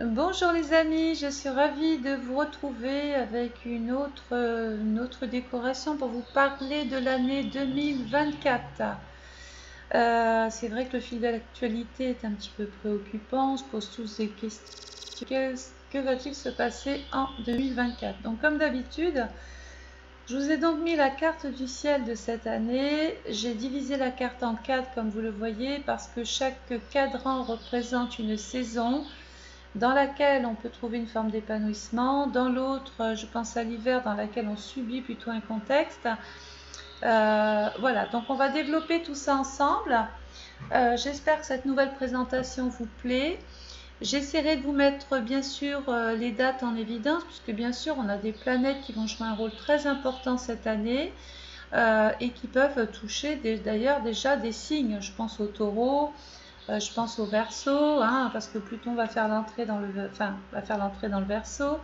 Bonjour les amis, je suis ravie de vous retrouver avec une autre décoration pour vous parler de l'année 2024. C'est vrai que le fil de l'actualité est un petit peu préoccupant, on se pose tous des questions. Que va-t-il se passer en 2024? Donc comme d'habitude, je vous ai donc mis la carte du ciel de cette année. J'ai divisé la carte en quatre comme vous le voyez parce que chaque cadran représente une saison dans laquelle on peut trouver une forme d'épanouissement, dans l'autre, je pense à l'hiver, dans laquelle on subit plutôt un contexte. Voilà, donc on va développer tout ça ensemble. J'espère que cette nouvelle présentation vous plaît. J'essaierai de vous mettre bien sûr les dates en évidence, puisque bien sûr on a des planètes qui vont jouer un rôle très important cette année et qui peuvent toucher d'ailleurs déjà des signes. Je pense au taureau, je pense au Verseau, hein, parce que Pluton va faire l'entrée dans le Verseau.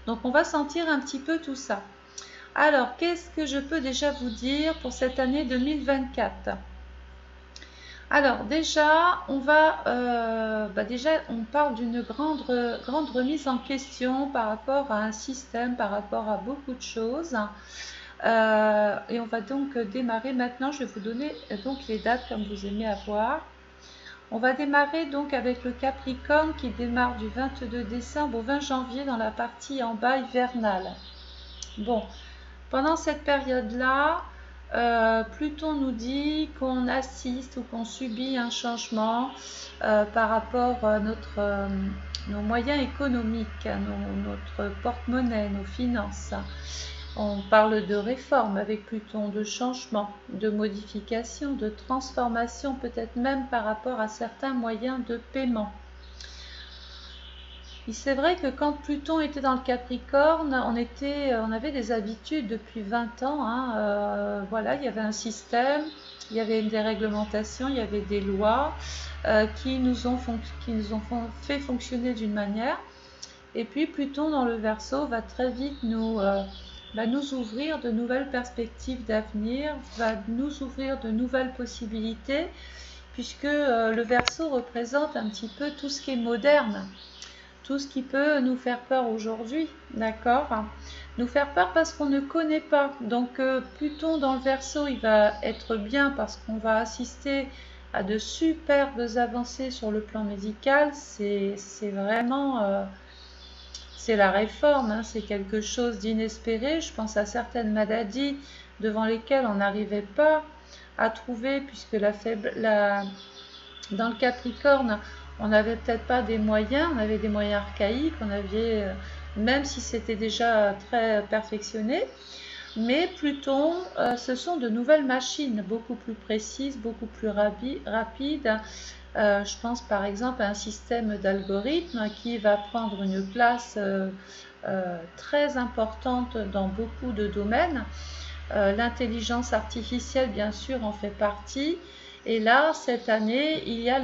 Donc on va sentir un petit peu tout ça. Alors, qu'est-ce que je peux déjà vous dire pour cette année 2024? Alors déjà, on parle d'une grande remise en question par rapport à un système, par rapport à beaucoup de choses. Et on va donc démarrer maintenant. Je vais vous donner donc les dates comme vous aimez avoir. On va démarrer donc avec le Capricorne qui démarre du 22 décembre au 20 janvier dans la partie en bas hivernale. Bon, pendant cette période-là, Pluton nous dit qu'on assiste ou qu'on subit un changement par rapport à nos moyens économiques, notre porte-monnaie, nos finances. On parle de réforme avec Pluton, de changement, de modification, de transformation, peut-être même par rapport à certains moyens de paiement. C'est vrai que quand Pluton était dans le Capricorne, on avait des habitudes depuis 20 ans. Hein, voilà, il y avait un système, il y avait des réglementations, il y avait des lois qui nous ont fait fonctionner d'une manière. Et puis Pluton dans le Verseau va très vite nous ouvrir de nouvelles perspectives d'avenir, va nous ouvrir de nouvelles possibilités, puisque le Verseau représente un petit peu tout ce qui est moderne, tout ce qui peut nous faire peur aujourd'hui, d'accord? Nous faire peur parce qu'on ne connaît pas. Donc Pluton dans le Verseau, il va être bien parce qu'on va assister à de superbes avancées sur le plan médical. C'est vraiment... c'est la réforme, hein, c'est quelque chose d'inespéré. Je pense à certaines maladies devant lesquelles on n'arrivait pas à trouver, puisque dans le Capricorne, on n'avait peut-être pas des moyens, on avait des moyens archaïques, même si c'était déjà très perfectionné. Mais Pluton, ce sont de nouvelles machines, beaucoup plus précises, beaucoup plus rapides. Je pense par exemple à un système d'algorithmes qui va prendre une place très importante dans beaucoup de domaines. L'intelligence artificielle, bien sûr, en fait partie. Et là, cette année, il y a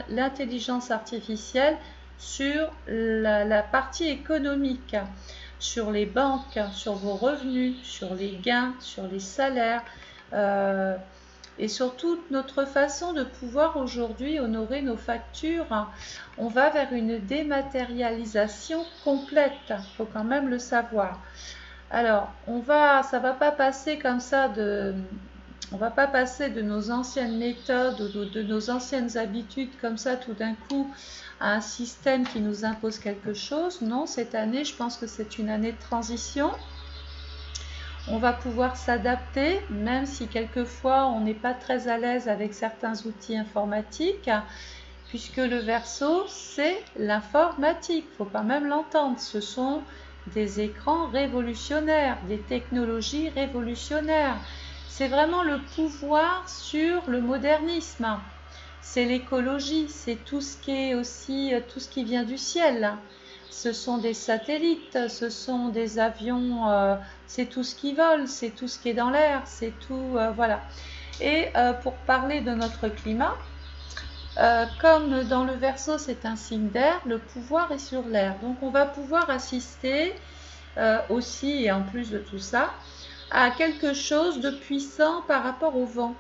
l'intelligence artificielle sur la partie économique, sur les banques, sur vos revenus, sur les gains, sur les salaires. Et surtout notre façon de pouvoir aujourd'hui honorer nos factures. On va vers une dématérialisation complète, il faut quand même le savoir. Alors, ça va pas passer comme ça on va pas passer de nos anciennes méthodes ou de nos anciennes habitudes comme ça tout d'un coup à un système qui nous impose quelque chose. Non, cette année, je pense que c'est une année de transition. On va pouvoir s'adapter, même si quelquefois on n'est pas très à l'aise avec certains outils informatiques, puisque le Verseau, c'est l'informatique, il faut quand même l'entendre. Ce sont des écrans révolutionnaires, des technologies révolutionnaires. C'est vraiment le pouvoir sur le modernisme. C'est l'écologie, c'est tout ce qui est aussi tout ce qui vient du ciel. Ce sont des satellites, ce sont des avions, c'est tout ce qui vole, c'est tout ce qui est dans l'air, c'est tout, voilà. Et pour parler de notre climat, comme dans le Verseau c'est un signe d'air, le pouvoir est sur l'air. Donc on va pouvoir assister aussi, et en plus de tout ça, à quelque chose de puissant par rapport au vent.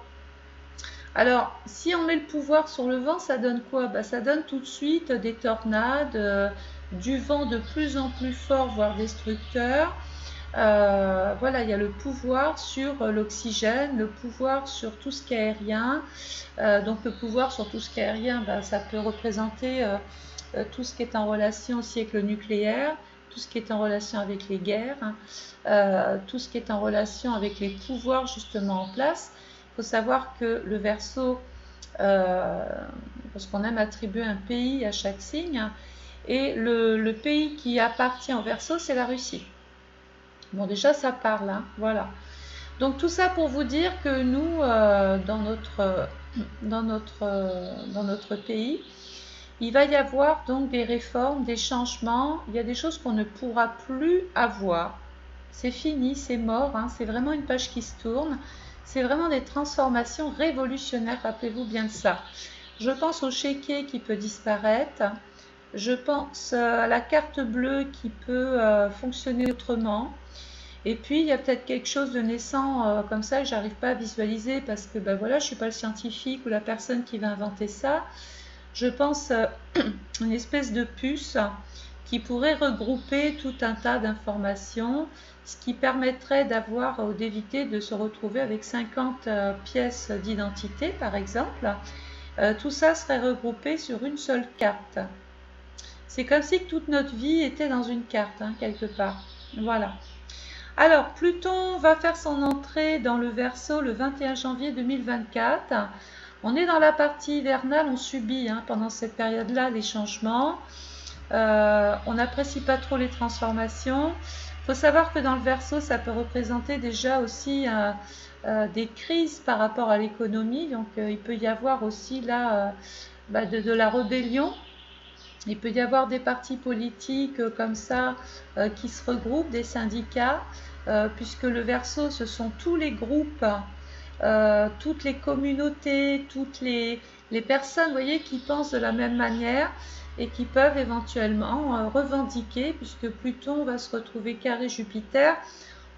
Alors, si on met le pouvoir sur le vent, ça donne quoi? Ça donne tout de suite des tornades, du vent de plus en plus fort, voire destructeur. Voilà, il y a le pouvoir sur l'oxygène, le pouvoir sur tout ce qui est aérien. Donc le pouvoir sur tout ce qui est aérien, ben, ça peut représenter tout ce qui est en relation aussi avec le nucléaire, tout ce qui est en relation avec les guerres, tout ce qui est en relation avec les pouvoirs justement en place. Il faut savoir que le Verseau, parce qu'on aime attribuer un pays à chaque signe, et le pays qui appartient au Verseau, c'est la Russie. Bon, déjà, ça parle, hein, voilà. Donc, tout ça pour vous dire que nous, dans notre pays, il va y avoir donc des réformes, des changements. Il y a des choses qu'on ne pourra plus avoir. C'est fini, c'est mort, hein, c'est vraiment une page qui se tourne. C'est vraiment des transformations révolutionnaires, rappelez-vous bien de ça. Je pense au chéquier qui peut disparaître. Je pense à la carte bleue qui peut fonctionner autrement. Et puis, il y a peut-être quelque chose de naissant comme ça que j'arrive pas à visualiser parce que ben voilà, je ne suis pas le scientifique ou la personne qui va inventer ça. Je pense une espèce de puce qui pourrait regrouper tout un tas d'informations, ce qui permettrait d'avoir ou d'éviter de se retrouver avec 50 pièces d'identité, par exemple. Tout ça serait regroupé sur une seule carte. C'est comme si toute notre vie était dans une carte, hein, quelque part. Voilà. Alors, Pluton va faire son entrée dans le Verseau le 21 janvier 2024. On est dans la partie hivernale, on subit pendant cette période-là les changements. On n'apprécie pas trop les transformations. Il faut savoir que dans le Verseau, ça peut représenter déjà aussi des crises par rapport à l'économie. Donc, il peut y avoir aussi là de la rébellion. Il peut y avoir des partis politiques comme ça qui se regroupent, des syndicats, puisque le Verseau, ce sont tous les groupes, toutes les communautés, toutes les personnes, vous voyez, qui pensent de la même manière et qui peuvent éventuellement revendiquer, puisque Pluton va se retrouver carré Jupiter.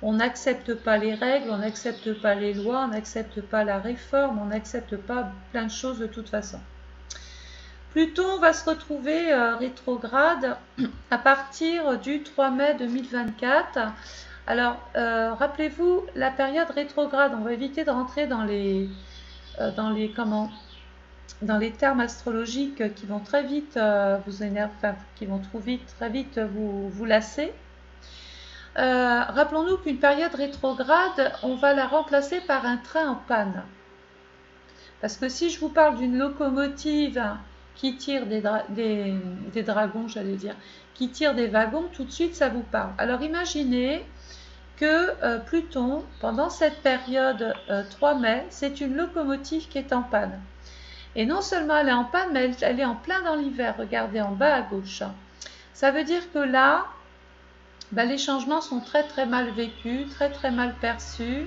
On n'accepte pas les règles, on n'accepte pas les lois, on n'accepte pas la réforme, on n'accepte pas plein de choses de toute façon. Pluton va se retrouver rétrograde à partir du 3 mai 2024. Alors, rappelez-vous, la période rétrograde, on va éviter de rentrer dans les termes astrologiques qui vont très vite vous énerver, enfin, qui vont très vite vous lasser. Rappelons-nous qu'une période rétrograde, on va la remplacer par un train en panne. Parce que si je vous parle d'une locomotive qui tire des dragons, j'allais dire, qui tire des wagons, tout de suite ça vous parle. Alors imaginez que Pluton, pendant cette période 3 mai, c'est une locomotive qui est en panne. Et non seulement elle est en panne, mais elle est en plein dans l'hiver. Regardez en bas à gauche. Ça veut dire que là, les changements sont très très mal vécus, très très mal perçus,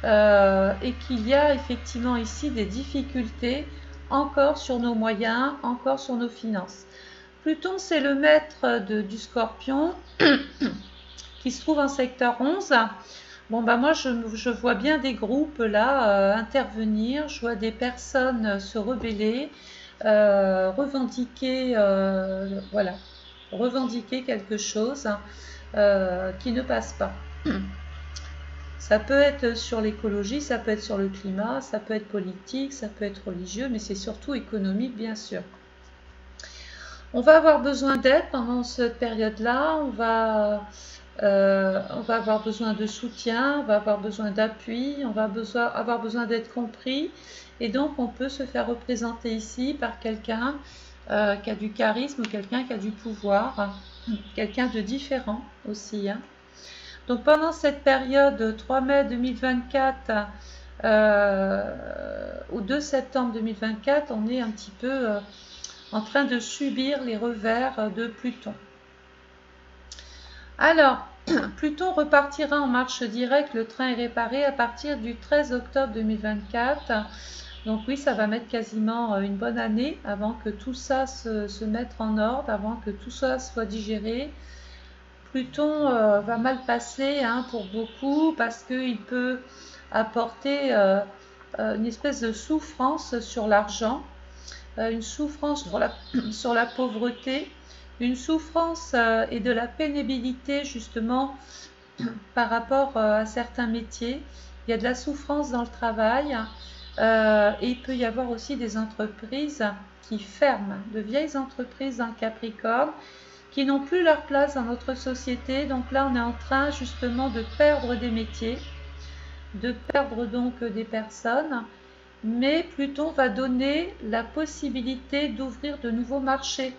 et qu'il y a effectivement ici des difficultés encore sur nos moyens, encore sur nos finances. Pluton, c'est le maître du Scorpion qui se trouve en secteur 11. Bon, moi, je vois bien des groupes là intervenir, je vois des personnes se rebeller, revendiquer, voilà, revendiquer quelque chose qui ne passe pas. Ça peut être sur l'écologie, ça peut être sur le climat, ça peut être politique, ça peut être religieux, mais c'est surtout économique, bien sûr. On va avoir besoin d'aide pendant cette période-là, on va avoir besoin de soutien, on va avoir besoin d'appui, on va avoir besoin d'être compris, et donc on peut se faire représenter ici par quelqu'un qui a du charisme ou quelqu'un qui a du pouvoir, quelqu'un de différent aussi, Donc pendant cette période 3 mai 2024 au 2 septembre 2024, on est un petit peu en train de subir les revers de Pluton. Alors, Pluton repartira en marche directe, le train est réparé à partir du 13 octobre 2024. Donc oui, ça va mettre quasiment une bonne année avant que tout ça se mette en ordre, avant que tout ça soit digéré. Pluton va mal passer pour beaucoup parce qu'il peut apporter une espèce de souffrance sur l'argent, une souffrance sur la pauvreté, une souffrance et de la pénibilité justement par rapport à certains métiers. Il y a de la souffrance dans le travail et il peut y avoir aussi des entreprises qui ferment, de vieilles entreprises dans le Capricorne qui n'ont plus leur place dans notre société. Donc là, on est en train justement de perdre des métiers, de perdre donc des personnes, mais Pluton va donner la possibilité d'ouvrir de nouveaux marchés.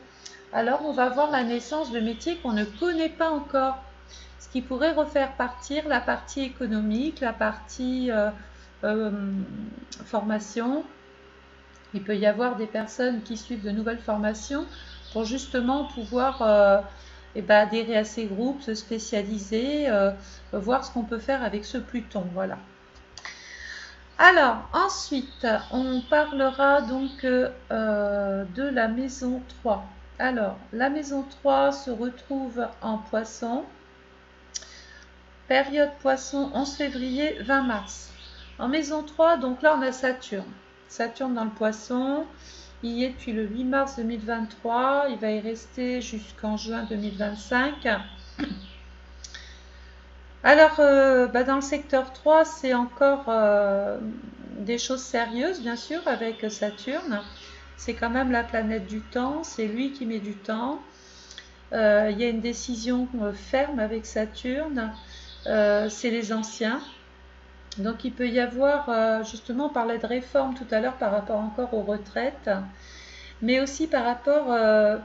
Alors on va voir la naissance de métiers qu'on ne connaît pas encore, ce qui pourrait refaire partir la partie économique, la partie formation. Il peut y avoir des personnes qui suivent de nouvelles formations pour justement pouvoir adhérer à ces groupes, se spécialiser, voir ce qu'on peut faire avec ce Pluton. Voilà. Alors, ensuite, on parlera donc de la maison 3. Alors, la maison 3 se retrouve en Poisson. Période Poisson, 11 février, 20 mars. En maison 3, donc là, on a Saturne. Saturne dans le Poisson. Il y est depuis le 8 mars 2023. Il va y rester jusqu'en juin 2025. Alors, dans le secteur 3, c'est encore des choses sérieuses, bien sûr, avec Saturne. C'est quand même la planète du temps, c'est lui qui met du temps. Il y a une décision ferme avec Saturne, c'est les anciens. Donc, il peut y avoir, justement, on parlait de réforme tout à l'heure par rapport encore aux retraites, mais aussi par rapport,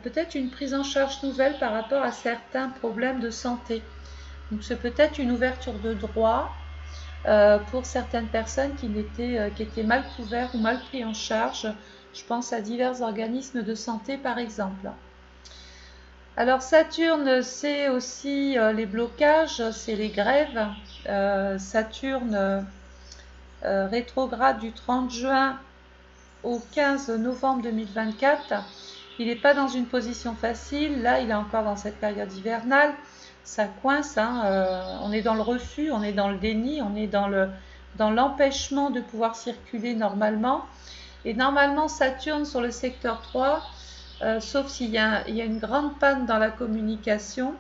peut-être une prise en charge nouvelle par rapport à certains problèmes de santé. Donc c'est peut-être une ouverture de droit pour certaines personnes qui étaient mal couvertes ou mal pris en charge. Je pense à divers organismes de santé par exemple. Alors Saturne, c'est aussi les blocages, c'est les grèves. Saturne rétrograde du 30 juin au 15 novembre 2024. Il n'est pas dans une position facile, là il est encore dans cette période hivernale. Ça coince, hein, on est dans le refus, on est dans le déni, on est dans l'empêchement de pouvoir circuler normalement. Et normalement, Saturne sur le secteur 3, sauf s'il y a une grande panne dans la communication,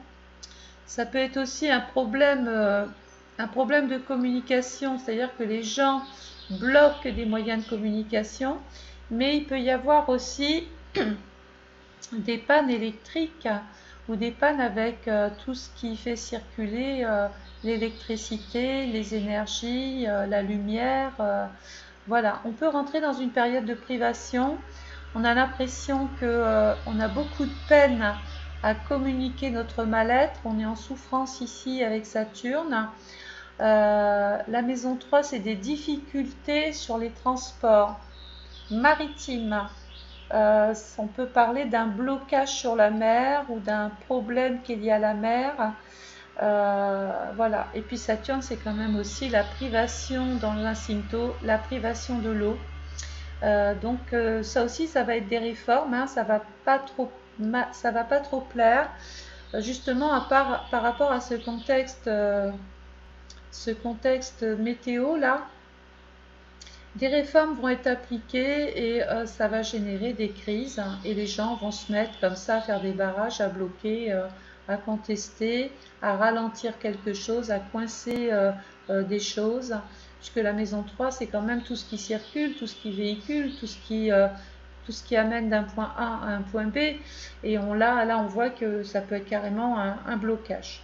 ça peut être aussi un problème de communication, c'est-à-dire que les gens bloquent des moyens de communication, mais il peut y avoir aussi des pannes électriques ou des pannes avec tout ce qui fait circuler l'électricité, les énergies, la lumière. Voilà, on peut rentrer dans une période de privation. On a l'impression qu'on a beaucoup de peine à communiquer notre mal-être. On est en souffrance ici avec Saturne. La maison 3, c'est des difficultés sur les transports maritimes. On peut parler d'un blocage sur la mer ou d'un problème qu'il y a à la mer. Voilà. Et puis Saturne, c'est quand même aussi la privation dans l'incincto, la privation de l'eau. Donc ça aussi, ça va être des réformes. Hein, ça va pas trop plaire. Justement, par rapport à ce contexte météo là. Des réformes vont être appliquées et ça va générer des crises et les gens vont se mettre comme ça à faire des barrages, à bloquer, à contester, à ralentir quelque chose, à coincer des choses. Puisque la maison 3, c'est quand même tout ce qui circule, tout ce qui véhicule, tout ce qui amène d'un point A à un point B. Et là, on voit que ça peut être carrément un blocage.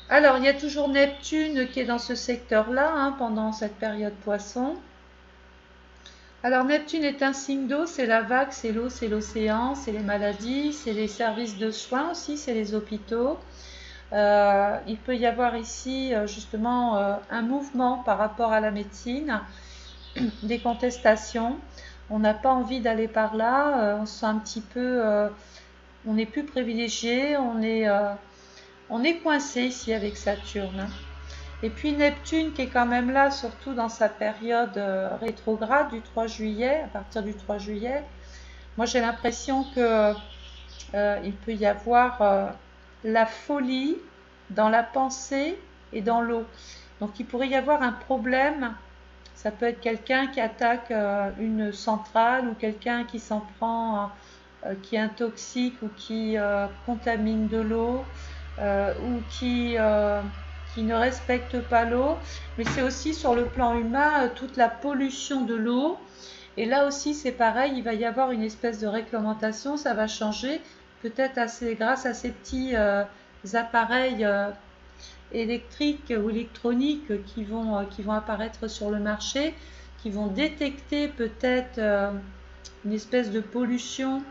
Alors, il y a toujours Neptune qui est dans ce secteur-là, hein, pendant cette période Poisson. Alors, Neptune est un signe d'eau, c'est la vague, c'est l'eau, c'est l'océan, c'est les maladies, c'est les services de soins aussi, c'est les hôpitaux. Il peut y avoir ici, justement, un mouvement par rapport à la médecine, des contestations. On n'a pas envie d'aller par là, on se sent un petit peu... on n'est plus privilégié, on est coincé ici avec Saturne. Et puis Neptune qui est quand même là, surtout dans sa période rétrograde du 3 juillet, à partir du 3 juillet. Moi j'ai l'impression que il peut y avoir la folie dans la pensée et dans l'eau. Donc il pourrait y avoir un problème. Ça peut être quelqu'un qui attaque une centrale ou quelqu'un qui s'en prend qui intoxique ou qui contamine de l'eau ou qui ne respecte pas l'eau. Mais c'est aussi sur le plan humain toute la pollution de l'eau. Et là aussi, c'est pareil, il va y avoir une espèce de réglementation, ça va changer, peut-être grâce à ces petits appareils électriques ou électroniques qui vont apparaître sur le marché, qui vont détecter peut-être une espèce de pollution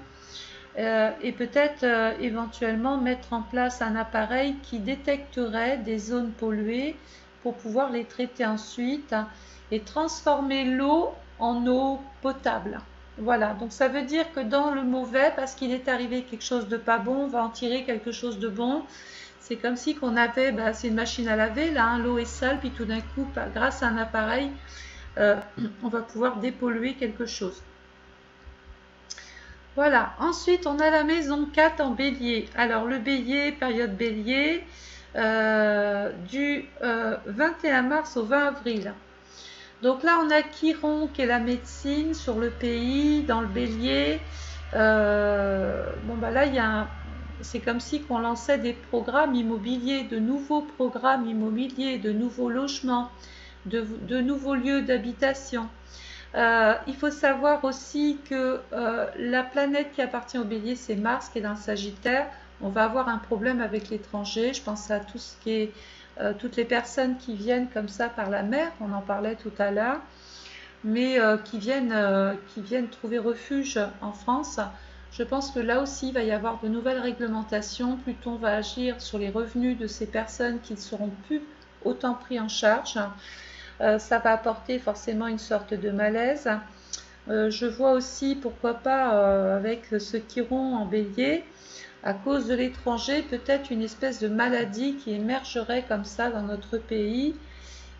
et peut-être éventuellement mettre en place un appareil qui détecterait des zones polluées pour pouvoir les traiter ensuite et transformer l'eau en eau potable. Voilà, donc ça veut dire que dans le mauvais, parce qu'il est arrivé quelque chose de pas bon, on va en tirer quelque chose de bon. C'est comme si qu'on avait, c'est une machine à laver, là, l'eau est sale, puis tout d'un coup, grâce à un appareil, on va pouvoir dépolluer quelque chose. Voilà, ensuite on a la maison 4 en bélier. Alors le bélier, période bélier, du 21 mars au 20 avril. Donc là on a Chiron qui est la médecine sur le pays, dans le bélier. Là c'est comme si qu'on lançait des programmes immobiliers, de nouveaux programmes immobiliers, de nouveaux logements, de nouveaux lieux d'habitation. Il faut savoir aussi que la planète qui appartient au bélier, c'est Mars qui est dans le Sagittaire. On va avoir un problème avec l'étranger. Je pense à tout ce qui est toutes les personnes qui viennent comme ça par la mer, on en parlait tout à l'heure, mais qui viennent trouver refuge en France. Je pense que là aussi, il va y avoir de nouvelles réglementations. Pluton va agir sur les revenus de ces personnes qui ne seront plus autant pris en charge. Ça va apporter forcément une sorte de malaise. Je vois aussi, pourquoi pas, avec ce Chiron en bélier, à cause de l'étranger, peut-être une espèce de maladie qui émergerait comme ça dans notre pays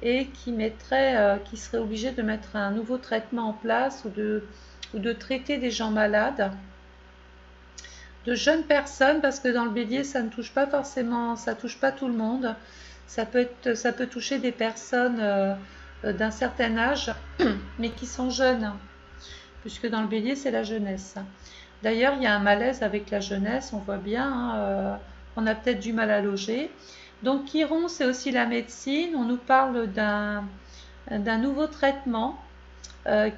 et qui serait obligé de mettre un nouveau traitement en place ou de traiter des gens malades, de jeunes personnes, parce que dans le bélier, ça ne touche pas forcément, ça touche pas tout le monde. Ça peut toucher des personnes d'un certain âge, mais qui sont jeunes, puisque dans le bélier, c'est la jeunesse. D'ailleurs, il y a un malaise avec la jeunesse, on voit bien, on a peut-être du mal à loger. Donc, Chiron, c'est aussi la médecine. On nous parle d'un nouveau traitement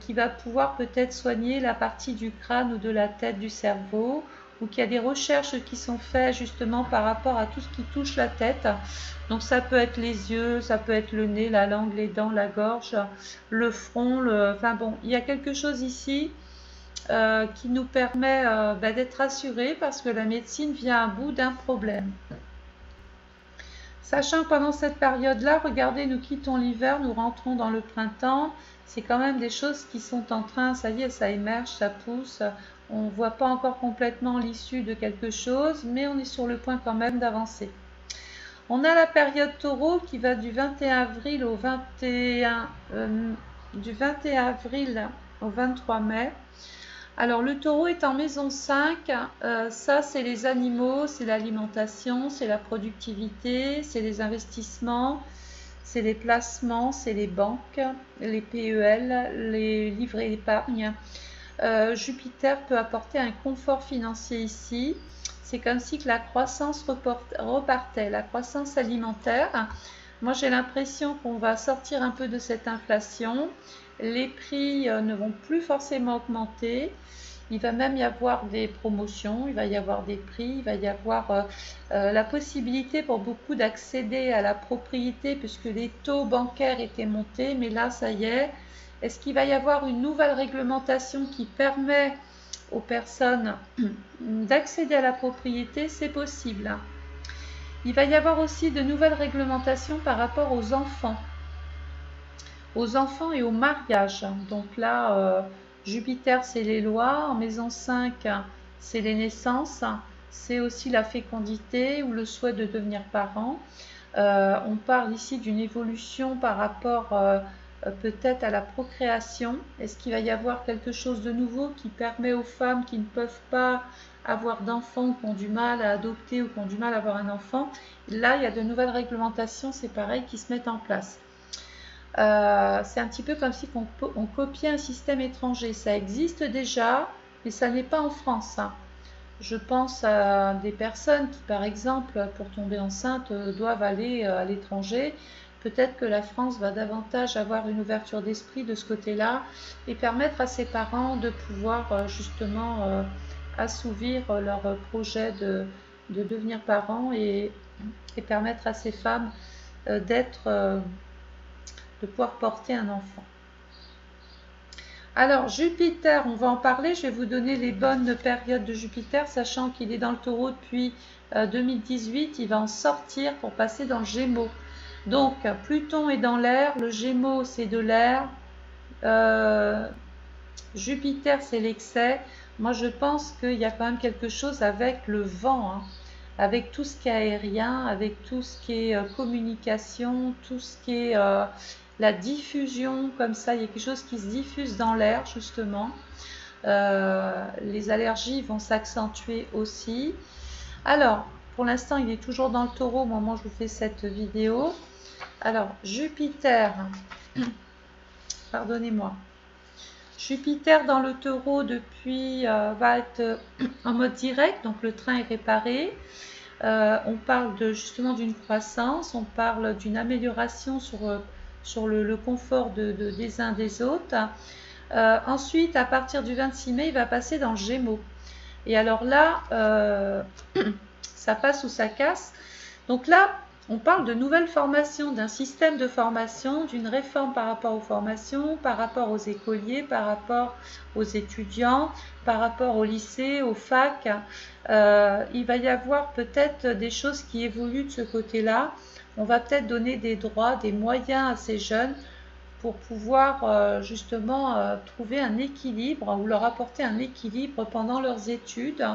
qui va pouvoir peut-être soigner la partie du crâne ou de la tête du cerveau, ou qu'il y a des recherches qui sont faites justement par rapport à tout ce qui touche la tête. Donc ça peut être les yeux, ça peut être le nez, la langue, les dents, la gorge, le front, enfin bon, il y a quelque chose ici qui nous permet d'être rassurés parce que la médecine vient à bout d'un problème. Sachant que pendant cette période-là, regardez, nous quittons l'hiver, nous rentrons dans le printemps, c'est quand même des choses qui sont en train, ça y est, ça émerge, ça pousse, on ne voit pas encore complètement l'issue de quelque chose, mais on est sur le point quand même d'avancer. On a la période taureau qui va du 21 avril au 23 mai. Alors le taureau est en maison 5, ça c'est les animaux, c'est l'alimentation, c'est la productivité, c'est les investissements, c'est les placements, c'est les banques, les PEL, les livrets d'épargne. Jupiter peut apporter un confort financier ici. C'est comme si que la croissance repartait, la croissance alimentaire. Moi j'ai l'impression qu'on va sortir un peu de cette inflation. Les prix ne vont plus forcément augmenter. Il va même y avoir des promotions, il va y avoir des prix, il va y avoir la possibilité pour beaucoup d'accéder à la propriété puisque les taux bancaires étaient montés. Mais là, ça y est. Est-ce qu'il va y avoir une nouvelle réglementation qui permet aux personnes d'accéder à la propriété? C'est possible. Il va y avoir aussi de nouvelles réglementations par rapport aux enfants et au mariage. Donc là, Jupiter, c'est les lois. En maison 5, c'est les naissances. C'est aussi la fécondité ou le souhait de devenir parent. On parle ici d'une évolution par rapport peut-être à la procréation. Est-ce qu'il va y avoir quelque chose de nouveau qui permet aux femmes qui ne peuvent pas avoir d'enfants, qui ont du mal à adopter ou qui ont du mal à avoir un enfant? Là, il y a de nouvelles réglementations, c'est pareil, qui se mettent en place. C'est un petit peu comme si on copiait un système étranger. Ça existe déjà, mais ça n'est pas en France. Je pense à des personnes qui, par exemple, pour tomber enceinte, doivent aller à l'étranger. Peut-être que la France va davantage avoir une ouverture d'esprit de ce côté-là et permettre à ses parents de pouvoir justement assouvir leur projet de devenir parents et permettre à ces femmes de pouvoir porter un enfant. Alors, Jupiter, on va en parler. Je vais vous donner les bonnes périodes de Jupiter, sachant qu'il est dans le Taureau depuis 2018. Il va en sortir pour passer dans le Gémeaux. Donc, Pluton est dans l'air. Le Gémeaux, c'est de l'air. Jupiter, c'est l'excès. Moi, je pense qu'il y a quand même quelque chose avec le vent, hein, avec tout ce qui est aérien, avec tout ce qui est communication, tout ce qui est la diffusion, comme ça, il y a quelque chose qui se diffuse dans l'air, justement. Les allergies vont s'accentuer aussi. Alors, pour l'instant, il est toujours dans le Taureau au moment où je vous fais cette vidéo. Alors, Jupiter, pardonnez-moi. Jupiter dans le Taureau depuis va être en mode direct, donc le train est réparé. On parle justement d'une croissance, on parle d'une amélioration sur le confort des uns des autres. Ensuite, à partir du 26 mai, il va passer dans le Gémeaux. Et alors là, ça passe ou ça casse. Donc là, on parle de nouvelles formations, d'un système de formation, d'une réforme par rapport aux formations, par rapport aux écoliers, par rapport aux étudiants, par rapport au lycée, aux facs. Il va y avoir peut-être des choses qui évoluent de ce côté-là. On va peut-être donner des droits, des moyens à ces jeunes pour pouvoir justement trouver un équilibre ou leur apporter un équilibre pendant leurs études.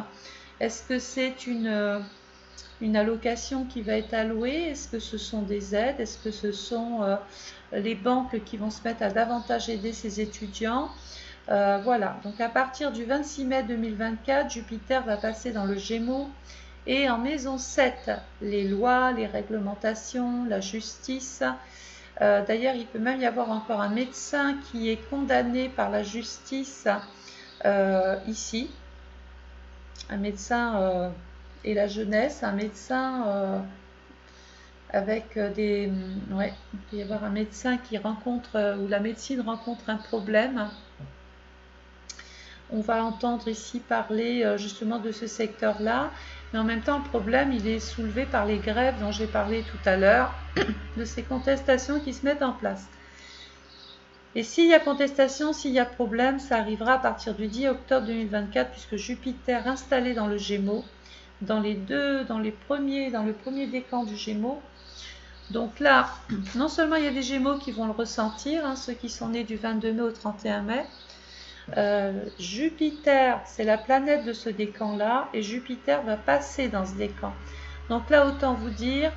Est-ce que c'est une allocation qui va être allouée? Est-ce que ce sont des aides? Est-ce que ce sont les banques qui vont se mettre à davantage aider ces étudiants? Voilà, donc à partir du 26 mai 2024, Jupiter va passer dans le Gémeaux et en maison 7, les lois, les réglementations, la justice. D'ailleurs, il peut même y avoir encore un médecin qui est condamné par la justice ici, un médecin et la jeunesse, un médecin avec des... Ouais, il peut y avoir un médecin qui rencontre, où la médecine rencontre un problème. On va entendre ici parler justement de ce secteur-là, mais en même temps, le problème, il est soulevé par les grèves dont j'ai parlé tout à l'heure, de ces contestations qui se mettent en place. Et s'il y a contestation, s'il y a problème, ça arrivera à partir du 10 octobre 2024, puisque Jupiter installé dans le Gémeaux, dans le premier décan du Gémeaux. Donc là, non seulement il y a des Gémeaux qui vont le ressentir, hein, ceux qui sont nés du 22 mai au 31 mai, Jupiter, c'est la planète de ce décan-là, et Jupiter va passer dans ce décan. Donc là, autant vous dire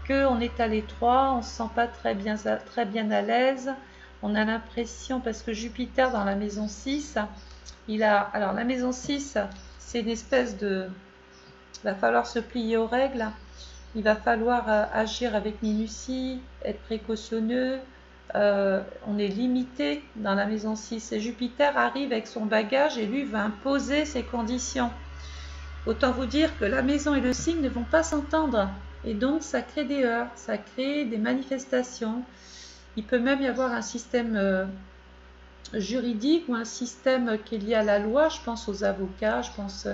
qu'on est à l'étroit, on ne se sent pas très bien à l'aise, on a l'impression, parce que Jupiter dans la maison 6, alors la maison 6, c'est une espèce de... Il va falloir se plier aux règles, il va falloir agir avec minutie, être précautionneux. On est limité dans la maison 6 et Jupiter arrive avec son bagage et lui va imposer ses conditions. Autant vous dire que la maison et le signe ne vont pas s'entendre et donc ça crée des heurts, ça crée des manifestations. Il peut même y avoir un système juridique ou un système qui est lié à la loi. Je pense aux avocats, je pense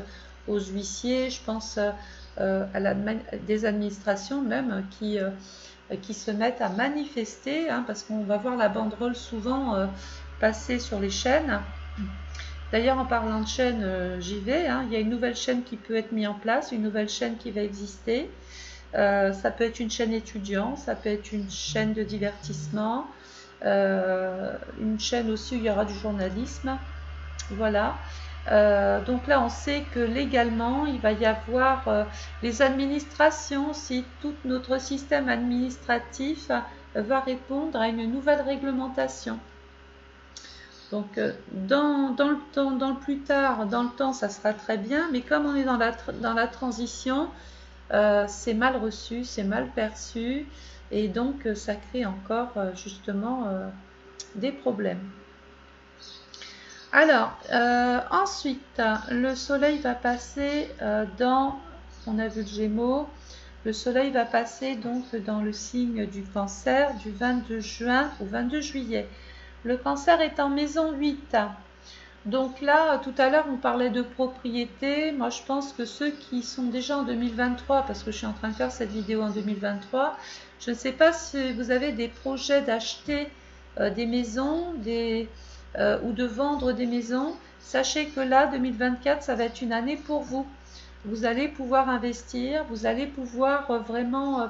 aux huissiers, je pense à des administrations même qui se mettent à manifester, hein, parce qu'on va voir la banderole souvent passer sur les chaînes. D'ailleurs, en parlant de chaîne, j'y vais, hein, il y a une nouvelle chaîne qui peut être mise en place, une nouvelle chaîne qui va exister. Ça peut être une chaîne étudiant, ça peut être une chaîne de divertissement, une chaîne aussi où il y aura du journalisme. Voilà. Donc là, on sait que légalement, il va y avoir les administrations, si tout notre système administratif va répondre à une nouvelle réglementation. Donc, dans le plus tard, dans le temps, ça sera très bien, mais comme on est dans la transition, c'est mal reçu, c'est mal perçu, et donc ça crée encore justement des problèmes. Alors, ensuite, le soleil va passer dans, on a vu le Gémeaux, le soleil va passer donc dans le signe du Cancer du 22 juin au 22 juillet. Le Cancer est en maison 8. Donc là, tout à l'heure, on parlait de propriété. Moi, je pense que ceux qui sont déjà en 2023, parce que je suis en train de faire cette vidéo en 2023, je ne sais pas si vous avez des projets d'acheter des maisons ou de vendre des maisons. Sachez que là, 2024, ça va être une année pour vous. Vous allez pouvoir investir, vous allez pouvoir vraiment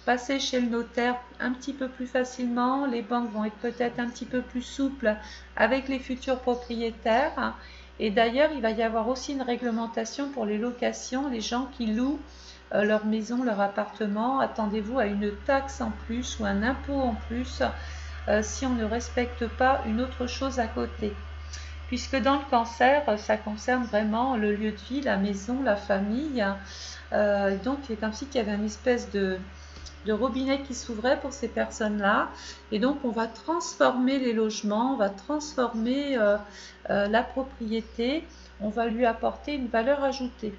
passer chez le notaire un petit peu plus facilement. Les banques vont être peut-être un petit peu plus souples avec les futurs propriétaires. Et d'ailleurs, il va y avoir aussi une réglementation pour les locations. Les gens qui louent leur maison, leur appartement, attendez-vous à une taxe en plus ou un impôt en plus si on ne respecte pas une autre chose à côté. Puisque dans le Cancer, ça concerne vraiment le lieu de vie, la maison, la famille. Donc, c'est comme si il y avait une espèce de robinet qui s'ouvrait pour ces personnes-là. Et donc, on va transformer les logements, on va transformer la propriété, on va lui apporter une valeur ajoutée.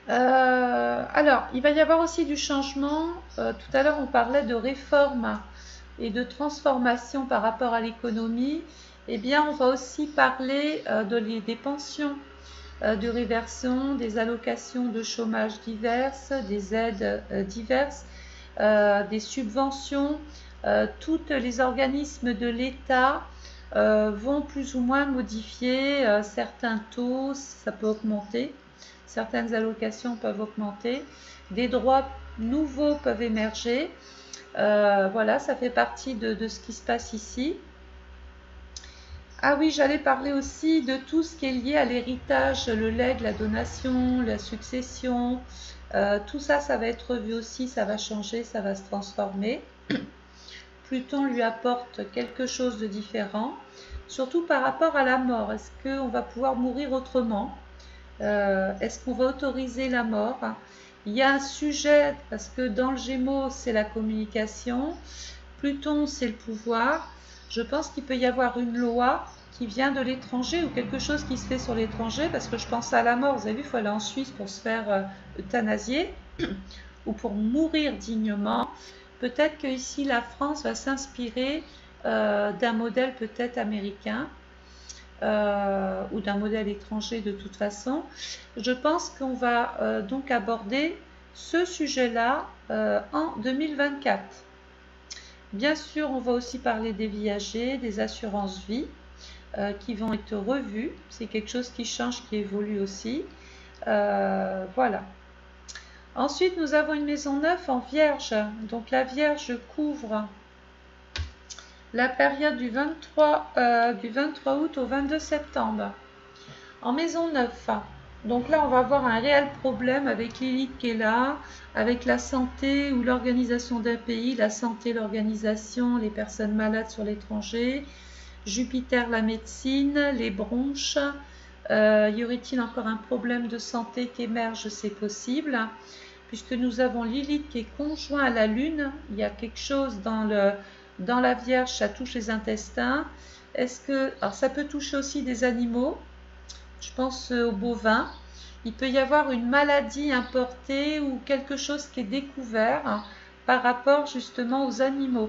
Alors, il va y avoir aussi du changement. Tout à l'heure, on parlait de réforme et de transformation par rapport à l'économie. Eh bien, on va aussi parler des pensions de réversion, des allocations de chômage diverses, des aides diverses, des subventions. Tous les organismes de l'État vont plus ou moins modifier certains taux, ça peut augmenter, certaines allocations peuvent augmenter, des droits nouveaux peuvent émerger. Voilà, ça fait partie de ce qui se passe ici. Ah oui, j'allais parler aussi de tout ce qui est lié à l'héritage, le legs, la donation, la succession. Tout ça, ça va être revu aussi, ça va changer, ça va se transformer. Pluton lui apporte quelque chose de différent, surtout par rapport à la mort. Est-ce qu'on va pouvoir mourir autrement? Est-ce qu'on va autoriser la mort? Il y a un sujet, parce que dans le Gémeaux, c'est la communication. Pluton, c'est le pouvoir. Je pense qu'il peut y avoir une loi qui vient de l'étranger ou quelque chose qui se fait sur l'étranger, parce que je pense à la mort. Vous avez vu, il faut aller en Suisse pour se faire euthanasier ou pour mourir dignement. Peut-être que ici la France va s'inspirer d'un modèle peut-être américain ou d'un modèle étranger de toute façon. Je pense qu'on va donc aborder ce sujet-là en 2024. Bien sûr, on va aussi parler des viagers, des assurances vie qui vont être revues. C'est quelque chose qui change, qui évolue aussi. Voilà. Ensuite, nous avons une maison 9 en Vierge. Donc la Vierge couvre la période du 23 août au 22 septembre. En maison 9. Donc là, on va avoir un réel problème avec Lilith qui est là, avec la santé ou l'organisation d'un pays, la santé, l'organisation, les personnes malades sur l'étranger, Jupiter, la médecine, les bronches. Y aurait-il encore un problème de santé qui émerge? C'est possible, puisque nous avons Lilith qui est conjoint à la Lune. Il y a quelque chose dans la Vierge, ça touche les intestins. Alors ça peut toucher aussi des animaux. Je pense aux bovins. Il peut y avoir une maladie importée ou quelque chose qui est découvert par rapport justement aux animaux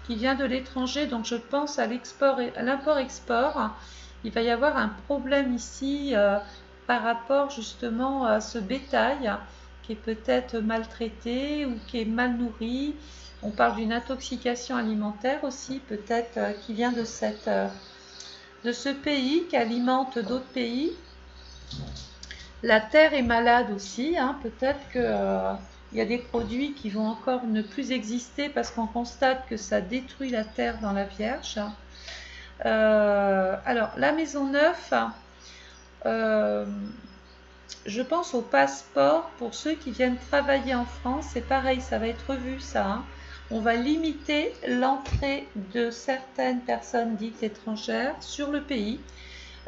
qui vient de l'étranger. Donc je pense à l'import-export. Il va y avoir un problème ici par rapport justement à ce bétail qui est peut-être maltraité ou qui est mal nourri. On parle d'une intoxication alimentaire aussi, peut-être qui vient de ce pays qui alimente d'autres pays. La terre est malade aussi, peut-être qu'il y a des produits qui vont encore ne plus exister parce qu'on constate que ça détruit la terre dans la Vierge. Alors, la maison 9, je pense au passeport pour ceux qui viennent travailler en France. C'est pareil, ça va être revu ça. On va limiter l'entrée de certaines personnes dites étrangères sur le pays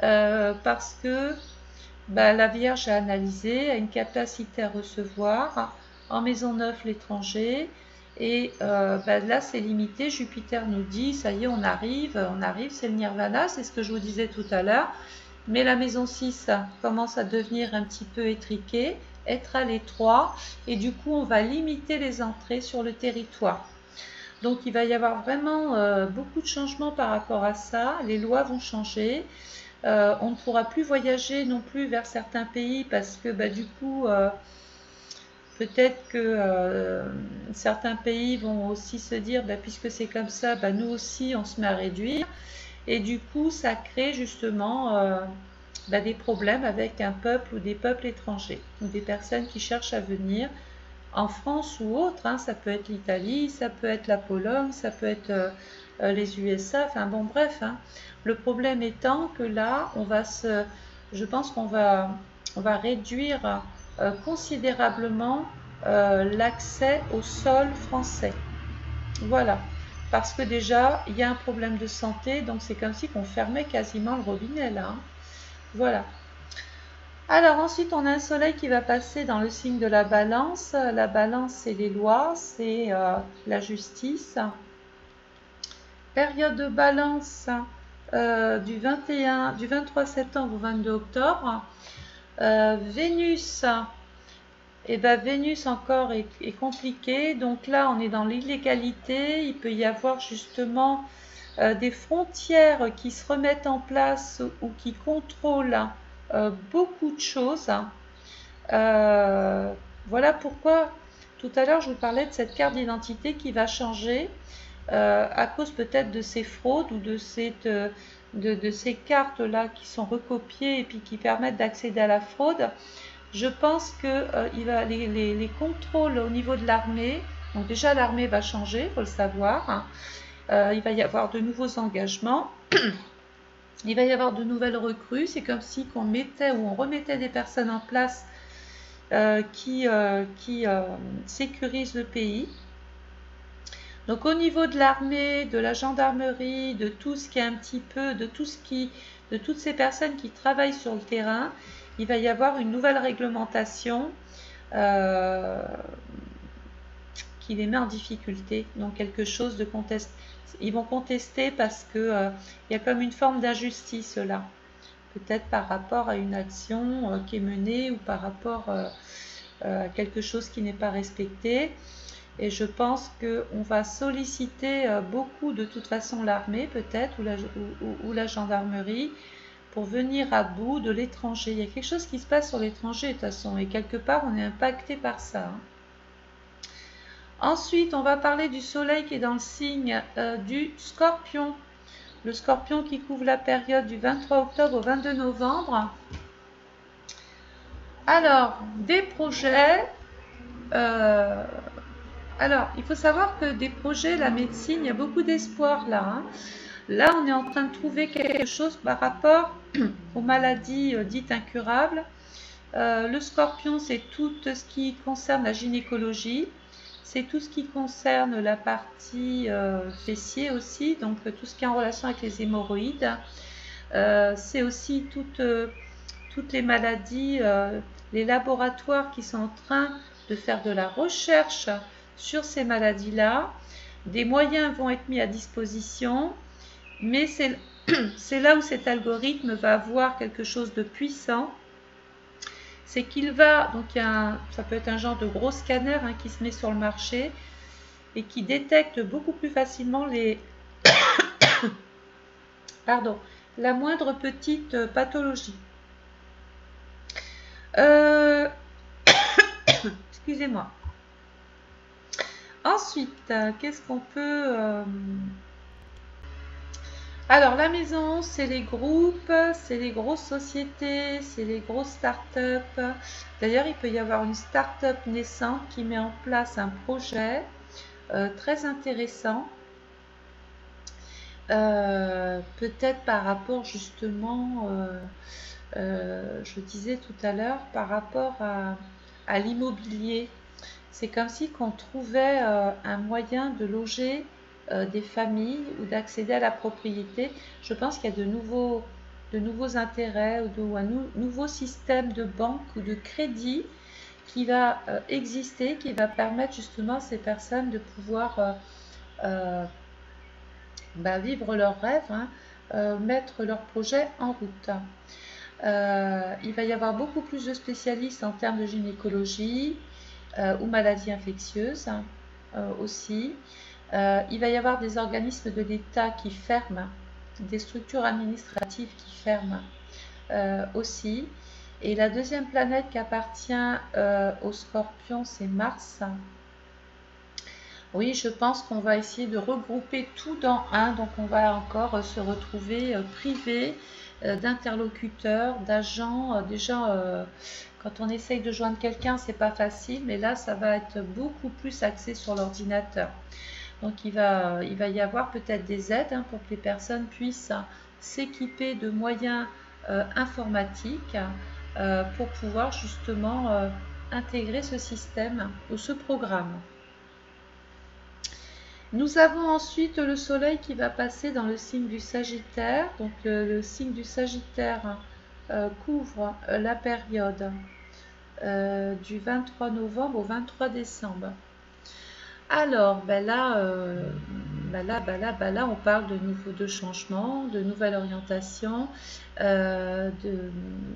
parce que la Vierge a analysé, a une capacité à recevoir en maison 9 l'étranger. Et là, c'est limité. Jupiter nous dit, ça y est, on arrive, c'est le nirvana, c'est ce que je vous disais tout à l'heure. Mais la maison 6 commence à devenir un petit peu étriquée, être à l'étroit, et du coup, on va limiter les entrées sur le territoire. Donc, il va y avoir vraiment beaucoup de changements par rapport à ça. Les lois vont changer. On ne pourra plus voyager non plus vers certains pays parce que du coup, peut-être que certains pays vont aussi se dire, puisque c'est comme ça, nous aussi, on se met à réduire. Et du coup, ça crée justement des problèmes avec un peuple ou des peuples étrangers, ou des personnes qui cherchent à venir en France ou autre. Hein. Ça peut être l'Italie, ça peut être la Pologne, ça peut être les USA, enfin bon, bref. Hein. Le problème étant que là, je pense qu'on va réduire considérablement l'accès au sol français. Voilà. Parce que déjà, il y a un problème de santé, donc c'est comme si on fermait quasiment le robinet là. Hein. Voilà. Alors ensuite, on a un soleil qui va passer dans le signe de la balance. La balance, c'est les lois, c'est la justice. Période de balance du 23 septembre au 22 octobre. Vénus, Vénus encore est compliqué. Donc là, on est dans l'illégalité. Il peut y avoir justement des frontières qui se remettent en place ou qui contrôlent beaucoup de choses. Voilà pourquoi tout à l'heure je vous parlais de cette carte d'identité qui va changer à cause peut-être de ces fraudes ou de ces cartes-là qui sont recopiées et puis qui permettent d'accéder à la fraude. Je pense que les contrôles au niveau de l'armée, donc déjà l'armée va changer, il faut le savoir. Hein. Il va y avoir de nouveaux engagements. Il va y avoir de nouvelles recrues. C'est comme si on mettait ou on remettait des personnes en place qui sécurisent le pays. Donc au niveau de l'armée, de la gendarmerie, de tout ce qui est un petit peu, de toutes ces personnes qui travaillent sur le terrain, il va y avoir une nouvelle réglementation qui les met en difficulté. Donc quelque chose de contesté. Ils vont contester parce que y a comme une forme d'injustice là. Peut-être par rapport à une action qui est menée ou par rapport à quelque chose qui n'est pas respecté. Et je pense qu'on va solliciter beaucoup de toute façon l'armée peut-être ou la gendarmerie pour venir à bout de l'étranger. Il y a quelque chose qui se passe sur l'étranger de toute façon et quelque part on est impacté par ça. Hein. Ensuite, on va parler du soleil qui est dans le signe du Scorpion. Le Scorpion qui couvre la période du 23 octobre au 22 novembre. Alors, des projets. Alors, il faut savoir que des projets, la médecine, il y a beaucoup d'espoir là. Hein. Là, on est en train de trouver quelque chose par rapport aux maladies dites incurables. Le Scorpion, c'est tout ce qui concerne la gynécologie. C'est tout ce qui concerne la partie fessier aussi, donc tout ce qui est en relation avec les hémorroïdes. C'est aussi toutes les maladies, les laboratoires qui sont en train de faire de la recherche sur ces maladies-là. Des moyens vont être mis à disposition, mais c'est là où cet algorithme va avoir quelque chose de puissant. C'est qu'il va, donc ça peut être un genre de gros scanner qui se met sur le marché et qui détecte beaucoup plus facilement la moindre petite pathologie. Excusez-moi. Ensuite, qu'est-ce qu'on peut... Alors, la maison, c'est les groupes, c'est les grosses sociétés, c'est les grosses start-up. D'ailleurs, il peut y avoir une start-up naissante qui met en place un projet très intéressant. Peut-être par rapport justement, je disais tout à l'heure, par rapport à l'immobilier. C'est comme si qu'on trouvait un moyen de loger des familles ou d'accéder à la propriété. Je pense qu'il y a de nouveaux intérêts ou un nouveau système de banque ou de crédit qui va exister, qui va permettre justement à ces personnes de pouvoir vivre leurs rêves, hein, mettre leurs projets en route. Il va y avoir beaucoup plus de spécialistes en termes de gynécologie ou maladies infectieuses aussi. Il va y avoir des organismes de l'État qui ferment, des structures administratives qui ferment aussi. Et la deuxième planète qui appartient au Scorpion, c'est Mars. Oui, je pense qu'on va essayer de regrouper tout dans un, donc on va encore se retrouver privé d'interlocuteurs, d'agents. Déjà, quand on essaye de joindre quelqu'un, c'est pas facile, mais là, ça va être beaucoup plus axé sur l'ordinateur. Donc, il va y avoir peut-être des aides pour que les personnes puissent s'équiper de moyens informatiques pour pouvoir justement intégrer ce système ou ce programme. Nous avons ensuite le soleil qui va passer dans le signe du Sagittaire. Donc le signe du Sagittaire couvre la période du 23 novembre au 23 décembre. Alors, là, on parle de changements, de nouvelles orientations, de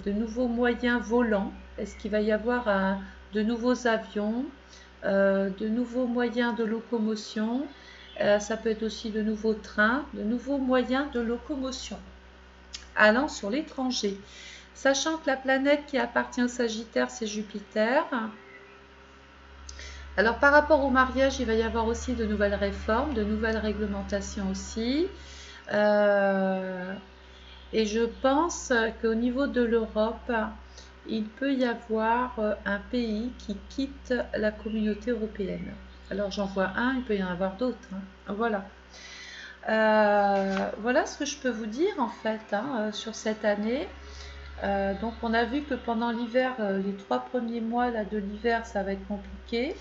nouveaux moyens volants. Est-ce qu'il va y avoir de nouveaux avions, de nouveaux moyens de locomotion? Ça peut être aussi de nouveaux trains, de nouveaux moyens de locomotion allant sur l'étranger. Sachant que la planète qui appartient au Sagittaire, c'est Jupiter. Alors par rapport au mariage, il va y avoir aussi de nouvelles réformes, de nouvelles réglementations aussi. Et je pense qu'au niveau de l'Europe, il peut y avoir un pays qui quitte la communauté européenne. Alors j'en vois un, il peut y en avoir d'autres. Voilà. Voilà ce que je peux vous dire en fait sur cette année. Donc on a vu que pendant l'hiver, les 3 premiers mois là, de l'hiver, ça va être compliqué.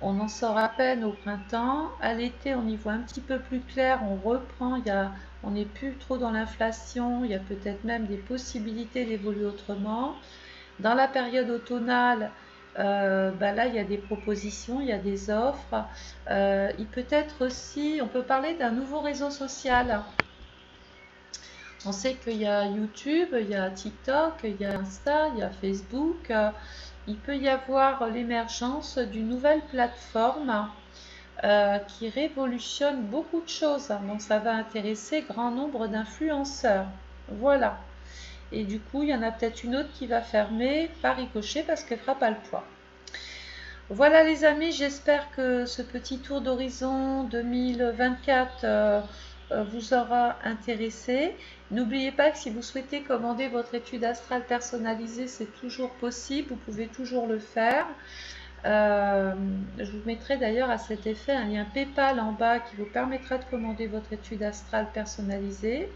On en sort à peine au printemps. À l'été, on y voit un petit peu plus clair. On reprend. On n'est plus trop dans l'inflation. Il y a peut-être même des possibilités d'évoluer autrement. Dans la période automnale, là, il y a des propositions, il y a des offres. Il peut être aussi, on peut parler d'un nouveau réseau social. On sait qu'il y a YouTube, il y a TikTok, il y a Insta, il y a Facebook. Il peut y avoir l'émergence d'une nouvelle plateforme qui révolutionne beaucoup de choses. Donc ça va intéresser grand nombre d'influenceurs. Voilà. Et du coup, il y en a peut-être une autre qui va fermer par ricochet parce qu'elle ne fera pas le poids. Voilà les amis, j'espère que ce petit tour d'horizon 2024 vous aura intéressé. N'oubliez pas que si vous souhaitez commander votre étude astrale personnalisée, c'est toujours possible, vous pouvez toujours le faire. Je vous mettrai d'ailleurs à cet effet un lien PayPal en bas qui vous permettra de commander votre étude astrale personnalisée.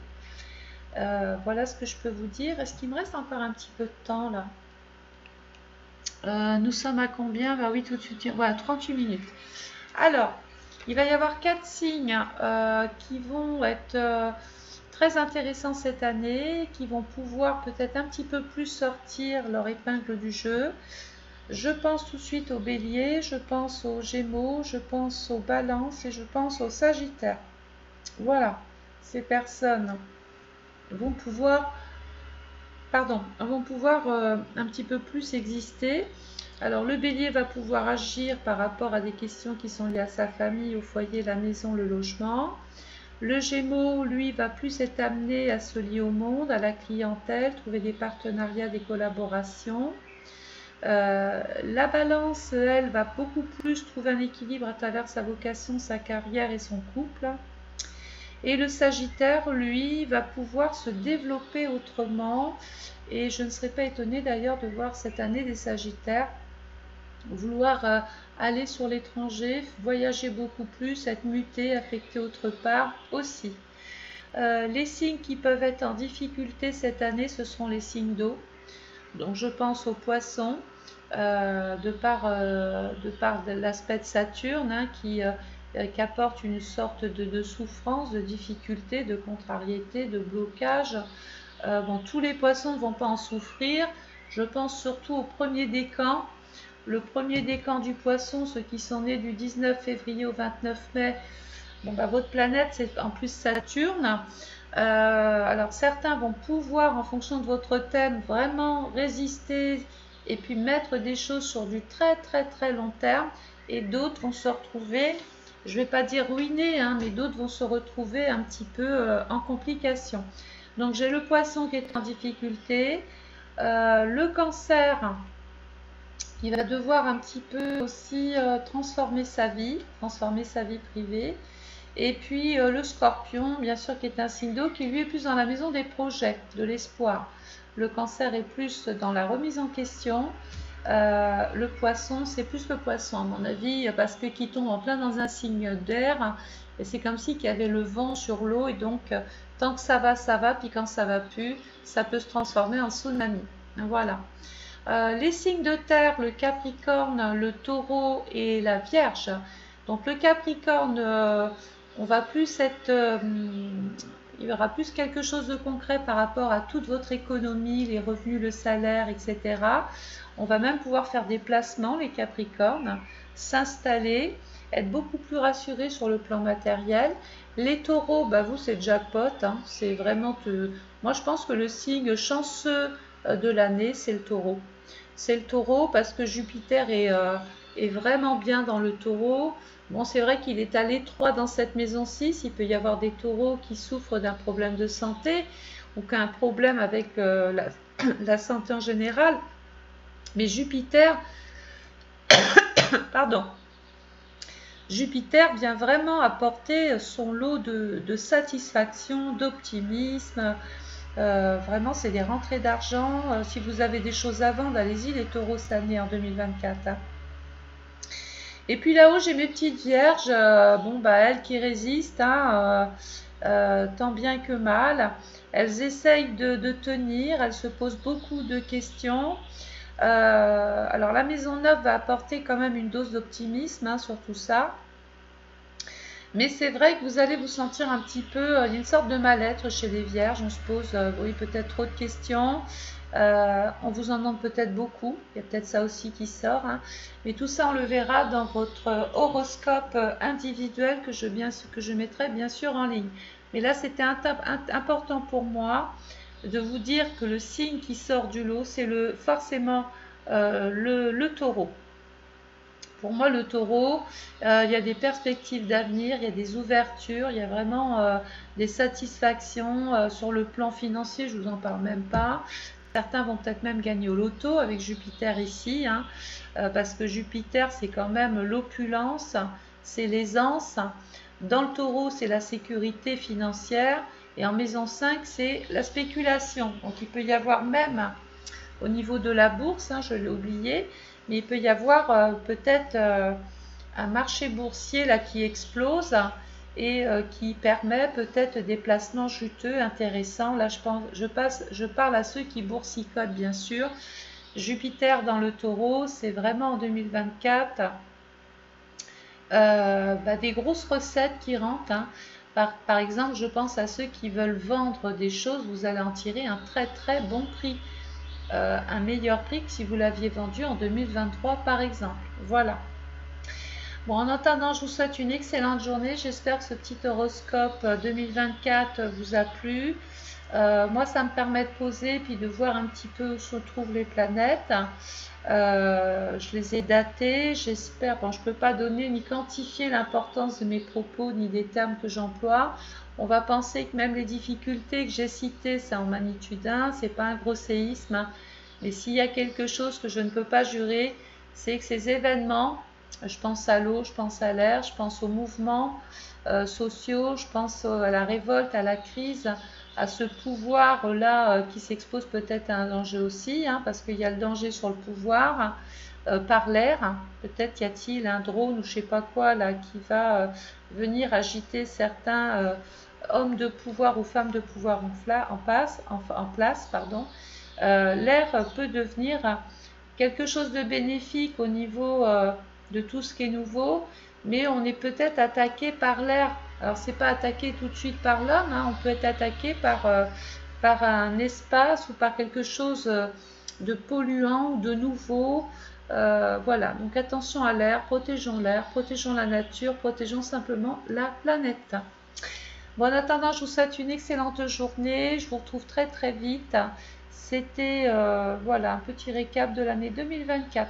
Voilà ce que je peux vous dire. Est-ce qu'il me reste encore un petit peu de temps là? Nous sommes à combien? Bah oui, tout de suite. Voilà, 38 minutes. Alors, il va y avoir 4 signes qui vont être très intéressants cette année, qui vont pouvoir peut-être un petit peu plus sortir leur épingle du jeu. Je pense tout de suite au Bélier, je pense aux Gémeaux, je pense aux Balances et je pense aux Sagittaires. Voilà, ces personnes vont pouvoir un petit peu plus exister. Alors le Bélier va pouvoir agir par rapport à des questions qui sont liées à sa famille, au foyer, la maison, le logement. Le Gémeaux, lui, va plus être amené à se lier au monde, à la clientèle, trouver des partenariats, des collaborations. La Balance, elle, va beaucoup plus trouver un équilibre à travers sa vocation, sa carrière et son couple. Et le Sagittaire, lui, va pouvoir se développer autrement. Et je ne serais pas étonnée d'ailleurs de voir cette année des Sagittaires vouloir aller sur l'étranger, voyager beaucoup plus, être muté, affecté autre part aussi. Les signes qui peuvent être en difficulté cette année, ce seront les signes d'eau. Donc je pense aux poissons, de par l'aspect de Saturne qui apporte une sorte de souffrance, de difficulté, de contrariété, de blocage. Tous les poissons ne vont pas en souffrir, Je pense surtout au premier décan. Le premier décan du Poisson, ceux qui sont nés du 19 février au 29 mai, bon, bah, votre planète, c'est en plus Saturne. Alors certains vont pouvoir, en fonction de votre thème, vraiment résister et puis mettre des choses sur du très très très long terme. Et d'autres vont se retrouver, je ne vais pas dire ruinés, hein, mais d'autres vont se retrouver un petit peu en complication. Donc j'ai le Poisson qui est en difficulté. Le Cancer, il va devoir un petit peu aussi transformer sa vie privée. Et puis le Scorpion, bien sûr, qui est un signe d'eau, qui lui est plus dans la maison des projets, de l'espoir. Le Cancer est plus dans la remise en question. Le Poisson, c'est plus le Poisson, à mon avis, parce que qui tombe en plein dans un signe d'air. Et c'est comme si il y avait le vent sur l'eau. Et donc, tant que ça va. Puis quand ça va plus, ça peut se transformer en tsunami. Voilà. Les signes de terre, le Capricorne, le Taureau et la Vierge. Donc le Capricorne, on va plus être, il y aura plus quelque chose de concret par rapport à toute votre économie, les revenus, le salaire, etc. On va même pouvoir faire des placements, les Capricornes, s'installer, être beaucoup plus rassuré sur le plan matériel. Les Taureaux, bah vous c'est jackpot, hein, c'est vraiment, moi je pense que le signe chanceux de l'année, c'est le Taureau. C'est le Taureau parce que Jupiter est vraiment bien dans le Taureau. Bon, c'est vrai qu'il est à l'étroit dans cette maison 6. Il peut y avoir des taureaux qui souffrent d'un problème de santé ou qu'un problème avec la santé en général. Mais Jupiter, pardon, Jupiter vient vraiment apporter son lot de satisfaction, d'optimisme. Vraiment, c'est des rentrées d'argent. Si vous avez des choses à vendre, allez-y, les taureaux cette année en 2024. Hein. Et puis là-haut, j'ai mes petites vierges, bon, bah, elles qui résistent, hein, tant bien que mal. Elles essayent de tenir, elles se posent beaucoup de questions. Alors la maison 9 va apporter quand même une dose d'optimisme hein, sur tout ça. Mais c'est vrai que vous allez vous sentir un petit peu, il y a une sorte de mal-être chez les vierges. On se pose, oui, peut-être trop de questions. On vous en demande peut-être beaucoup, il y a peut-être ça aussi qui sort, hein. Mais tout ça on le verra dans votre horoscope individuel que je mettrai bien sûr en ligne. Mais là c'était important pour moi de vous dire que le signe qui sort du lot c'est forcément le Taureau. Pour moi, le Taureau, il y a des perspectives d'avenir, il y a des ouvertures, il y a vraiment des satisfactions sur le plan financier, je ne vous en parle même pas. Certains vont peut-être même gagner au loto avec Jupiter ici, hein, parce que Jupiter, c'est quand même l'opulence, c'est l'aisance. Dans le Taureau, c'est la sécurité financière. Et en maison 5, c'est la spéculation. Donc, il peut y avoir même, au niveau de la bourse, hein, je l'ai oublié, mais il peut y avoir peut-être un marché boursier là qui explose et qui permet peut-être des placements juteux, intéressants. Là, je parle à ceux qui boursicotent, bien sûr. Jupiter dans le Taureau, c'est vraiment en 2024 des grosses recettes qui rentrent. Hein. Par exemple, je pense à ceux qui veulent vendre des choses, vous allez en tirer un très très bon prix. Un meilleur prix que si vous l'aviez vendu en 2023 par exemple. Voilà. Bon, en attendant, je vous souhaite une excellente journée. J'espère que ce petit horoscope 2024 vous a plu. Moi, ça me permet de poser et puis de voir un petit peu où se trouvent les planètes. Je les ai datées. J'espère, bon, je ne peux pas donner ni quantifier l'importance de mes propos ni des termes que j'emploie. On va penser que même les difficultés que j'ai citées, c'est en magnitude 1, c'est pas un gros séisme. Hein. Mais s'il y a quelque chose que je ne peux pas jurer, c'est que ces événements, je pense à l'eau, je pense à l'air, je pense aux mouvements sociaux, je pense à la révolte, à la crise, à ce pouvoir-là qui s'expose peut-être à un danger aussi, hein, parce qu'il y a le danger sur le pouvoir, par l'air. Hein. Peut-être y a-t-il un drone ou je sais pas quoi là qui va venir agiter certains hommes de pouvoir ou femmes de pouvoir en place. Pardon. L'air peut devenir quelque chose de bénéfique au niveau de tout ce qui est nouveau, mais on est peut-être attaqué par l'air. Alors, c'est pas attaqué tout de suite par l'homme, hein, on peut être attaqué par un espace ou par quelque chose de polluants ou de nouveaux. Voilà, donc attention à l'air, protégeons la nature, protégeons simplement la planète. Bon, en attendant, je vous souhaite une excellente journée. Je vous retrouve très très vite. C'était voilà, un petit récap de l'année 2024.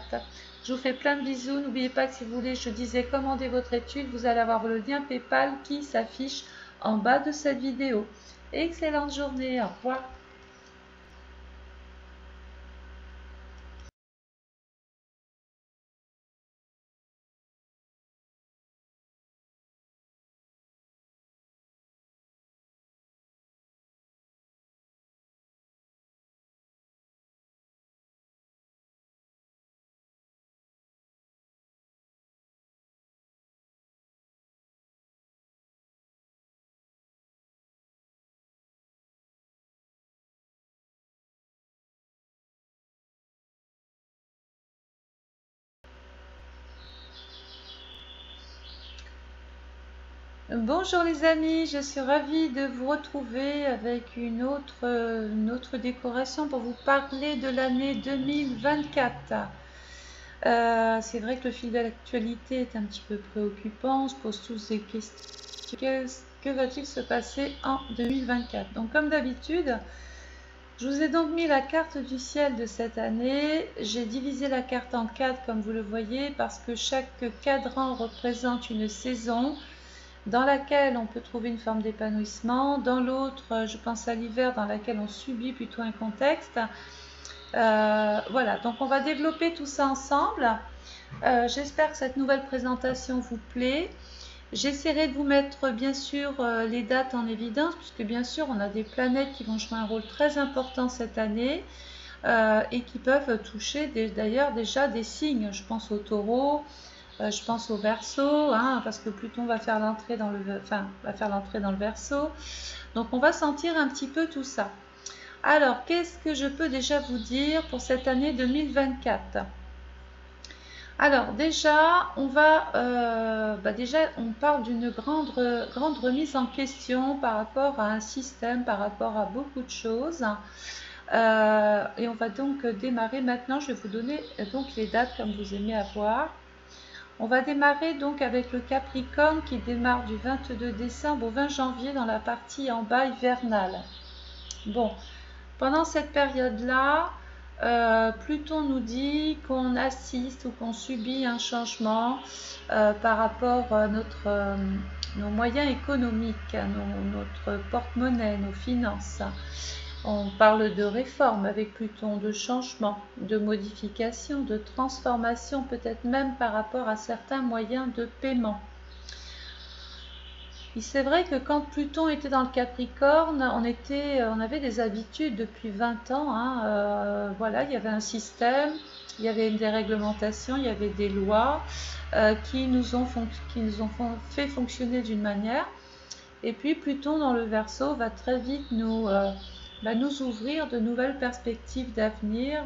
Je vous fais plein de bisous. N'oubliez pas que si vous voulez, je disais, commander votre étude, vous allez avoir le lien PayPal qui s'affiche en bas de cette vidéo. Excellente journée. Au revoir. Bonjour les amis, je suis ravie de vous retrouver avec une autre décoration pour vous parler de l'année 2024. C'est vrai que le fil de l'actualité est un petit peu préoccupant, on se pose tous des questions. Que va-t-il se passer en 2024? Donc comme d'habitude, je vous ai donc mis la carte du ciel de cette année. J'ai divisé la carte en 4 comme vous le voyez parce que chaque cadran représente une saison dans laquelle on peut trouver une forme d'épanouissement, dans l'autre, je pense à l'hiver, dans laquelle on subit plutôt un contexte. Voilà, donc on va développer tout ça ensemble. J'espère que cette nouvelle présentation vous plaît. J'essaierai de vous mettre bien sûr les dates en évidence, puisque bien sûr on a des planètes qui vont jouer un rôle très important cette année et qui peuvent toucher d'ailleurs déjà des signes. Je pense au Taureau. Je pense au Verseau, hein, parce que Pluton va faire l'entrée dans le Verseau. Donc on va sentir un petit peu tout ça. Alors, qu'est-ce que je peux déjà vous dire pour cette année 2024? Alors déjà, on parle d'une grande remise en question par rapport à un système, par rapport à beaucoup de choses. Et on va donc démarrer maintenant. Je vais vous donner donc les dates comme vous aimez avoir. On va démarrer donc avec le Capricorne qui démarre du 22 décembre au 20 janvier dans la partie en bas hivernale. Bon, pendant cette période-là, Pluton nous dit qu'on assiste ou qu'on subit un changement par rapport à nos moyens économiques, notre porte-monnaie, nos finances. On parle de réforme avec Pluton, de changement, de modification, de transformation, peut-être même par rapport à certains moyens de paiement. C'est vrai que quand Pluton était dans le Capricorne, on avait des habitudes depuis 20 ans. Hein, voilà, il y avait un système, il y avait des réglementations, il y avait des lois qui nous ont fait fonctionner d'une manière. Et puis Pluton dans le Verseau va très vite nous ouvrir de nouvelles perspectives d'avenir,